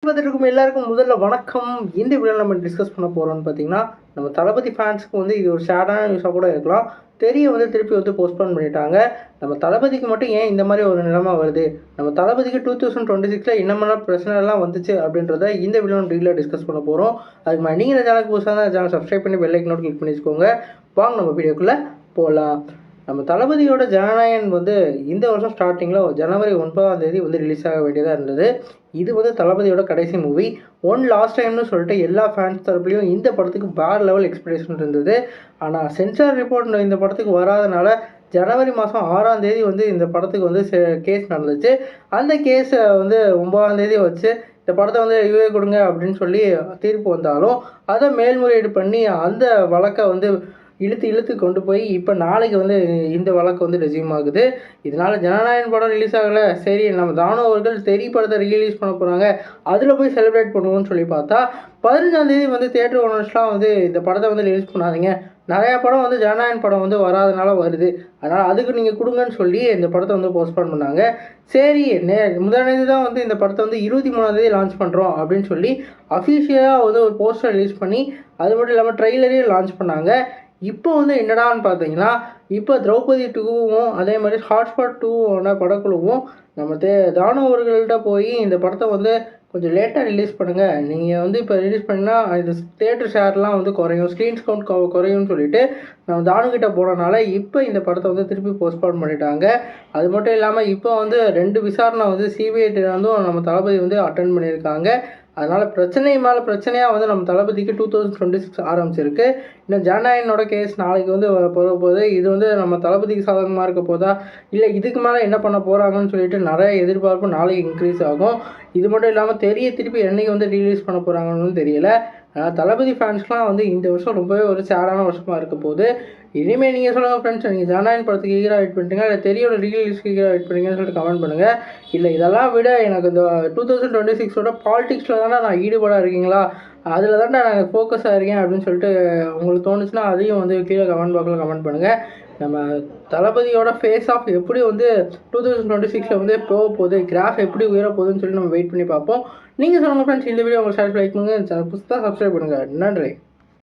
எல்லாருக்கும் முதல்ல வணக்கம். இந்த வீடியோ நம்ம டிஸ்கஸ் பண்ண போகிறோம்னு பார்த்தீங்கன்னா, நம்ம தளபதி ஃபேன்ஸுக்கு வந்து இது ஒரு சேடான நியூஸாக கூட இருக்கலாம். திருப்பி வந்து போஸ்ட்போன் பண்ணிட்டாங்க. நம்ம தளபதிக்கு மட்டும் ஏன் இந்த மாதிரி ஒரு நிலைமை வருது, நம்ம தளபதிக்கு 2026 என்னமெல்லாம் பிரச்சனைலாம் வந்துச்சு அப்படின்றத இந்த வீடியோ டீலாக டிஸ்கஸ் பண்ண போகிறோம். அதுக்கு மாதிரி நீங்கள் இந்த சேனலுக்கு புதுசாக தான் சேனல் சப்ஸ்கிரைப் பண்ணி பெல் ஐக்கனோட கிளிக் பண்ணி வச்சுக்கோங்க. வாங்க நம்ம வீடியோக்குள்ளே போகலாம். நம்ம தளபதியோட ஜனநாயகன் வந்து இந்த வருஷம் ஸ்டார்டிங்கில் ஜனவரி 9 வந்து ரிலீஸ் ஆக வேண்டியதாக இருந்தது. இது வந்து தளபதியோட கடைசி மூவி. லாஸ்ட் டைம்னு சொல்லிட்டு எல்லா ஃபேன்ஸ் தரப்புலையும் இந்த படத்துக்கு வேறு லெவல் எக்ஸ்பெக்டேஷன் இருந்தது. ஆனால் சென்சார் ரிப்போர்ட் இந்த படத்துக்கு வராதனால ஜனவரி மாதம் 6 வந்து இந்த படத்துக்கு வந்து கேஸ் நடந்துச்சு. அந்த கேஸை வந்து 9 வச்சு இந்த படத்தை வந்து யூஏ கொடுங்க அப்படின்னு சொல்லி தீர்ப்பு வந்தாலும் அதை மேல்முறையீடு பண்ணி அந்த வழக்கை வந்து இழுத்து கொண்டு போய் இப்போ நாளைக்கு வந்து இந்த வழக்கு வந்து ரெஸ்யூம் ஆகுது. இதனால் ஜனநாயகன் படம் ரிலீஸ் ஆகலை. சரி, நம்ம தானு அவர்கள் தெரி படத்தை ரிலீஸ் பண்ண போகிறாங்க, அதில் போய் செலிப்ரேட் பண்ணுவோம்னு சொல்லி பார்த்தா 15 வந்து தியேட்டர் ஓனர்ஸ்லாம் வந்து இந்த படத்தை வந்து ரிலீஸ் பண்ணாதீங்க, நிறையா படம் வந்து ஜனநாயகன் படம் வந்து வராதனால வருது, அதனால் அதுக்கு நீங்கள் கொடுங்கன்னு சொல்லி இந்த படத்தை வந்து போஸ்ட்போன் பண்ணாங்க. சரி, முதல் தான் வந்து இந்த படத்தை வந்து 23 லான்ச் பண்ணுறோம் அப்படின்னு சொல்லி அஃபிஷியலாக வந்து ஒரு போஸ்டர் ரிலீஸ் பண்ணி அது மட்டும் இல்லாமல் ட்ரெய்லரையும் லான்ச் பண்ணாங்க. இப்போ வந்து என்னடான்னு பார்த்தீங்கன்னா, இப்போ திரௌபதி 2வும் அதே மாதிரி ஹாட்ஸ்பாட் 2வோட படக்குழுவும் நம்ம தானு அவர்கள்ட்ட போய் இந்த படத்தை வந்து கொஞ்சம் லேட்டாக ரிலீஸ் பண்ணுங்கள், நீங்கள் வந்து இப்போ ரிலீஸ் பண்ணிங்கன்னா இது தியேட்டர் ஷேர்லாம் வந்து குறையும், ஸ்க்ரீன்ஸ் கவுண்ட் குறையும்னு சொல்லிட்டு நம்ம தானுக்கிட்ட போனனால இப்போ இந்த படத்தை வந்து திருப்பி போஸ்ட்போன் பண்ணிட்டாங்க. அது மட்டும் இல்லாமல் இப்போ வந்து 2 விசாரணை வந்து சிபிஐ வந்தும் நம்ம தளபதி வந்து அட்டென்ட் பண்ணியிருக்காங்க. அதனால் பிரச்சனை மேலே பிரச்சனையாக வந்து நம்ம தளபதிக்கு 2026 ஆரம்பிச்சிருக்கு. இன்னும் ஜனநாயகனோட கேஸ் நாளைக்கு வந்து போகுது. இது வந்து நம்ம தளபதிக்கு சாதகமாக இருக்க போதா, இல்லை இதுக்கு மேலே என்ன பண்ண போகிறாங்கன்னு சொல்லிட்டு நிறைய எதிர்பார்ப்பு நாளைக்கு இன்க்ரீஸ் ஆகும். இது மட்டும் இல்லாமல் திருப்பி என்றைக்கு வந்து ரிலீஸ் பண்ண போகிறாங்கன்னு தெரியல. தளபதி ஃபேன்ஸ்லாம் வந்து இந்த வருஷம் ரொம்பவே ஒரு சேடான வருஷமாக இருக்க போகுது. இனிமேல் நீங்கள் சொல்லுங்கள் ஃப்ரெண்ட்ஸ், நீங்கள் ஜனநாயகன் படத்துக்கு ஈகராக வெயிட் பண்ணிட்டீங்க, இல்லை தெரியோட ரிலீஸ்க்கு ஈகராக வெயிட் பண்ணுறீங்கன்னு சொல்லிட்டு கமெண்ட் பண்ணுங்கள். இல்லை இதெல்லாம் விட எனக்கு இந்த 2026 பாலிடிக்ஸில் தானே நான் ஈடுபாடாக இருக்கீங்களா, அதில் தானே நான் ஃபோக்கஸாக இருக்கேன் அப்படின்னு சொல்லிட்டு உங்களுக்கு தோணுச்சுன்னா அதையும் வந்து கீழே கமெண்ட் பாக்ஸில் கமெண்ட் பண்ணுங்கள். நம்ம தளபதியோட ஃபேஸ் ஆஃப் எப்படி வந்து 2026 வந்து போக போகுது, கிராஃப் எப்படி உயர போகுதுன்னு சொல்லி நம்ம வெயிட் பண்ணி பார்ப்போம். நீங்கள் சொல்லுங்கள் ஃப்ரெண்ட்ஸ், இந்த வீடியோ உங்கள் ஷேர் லைக் பண்ணுங்கள், புதுசாக சப்ஸ்கிரைப் பண்ணுங்கள். நன்றி.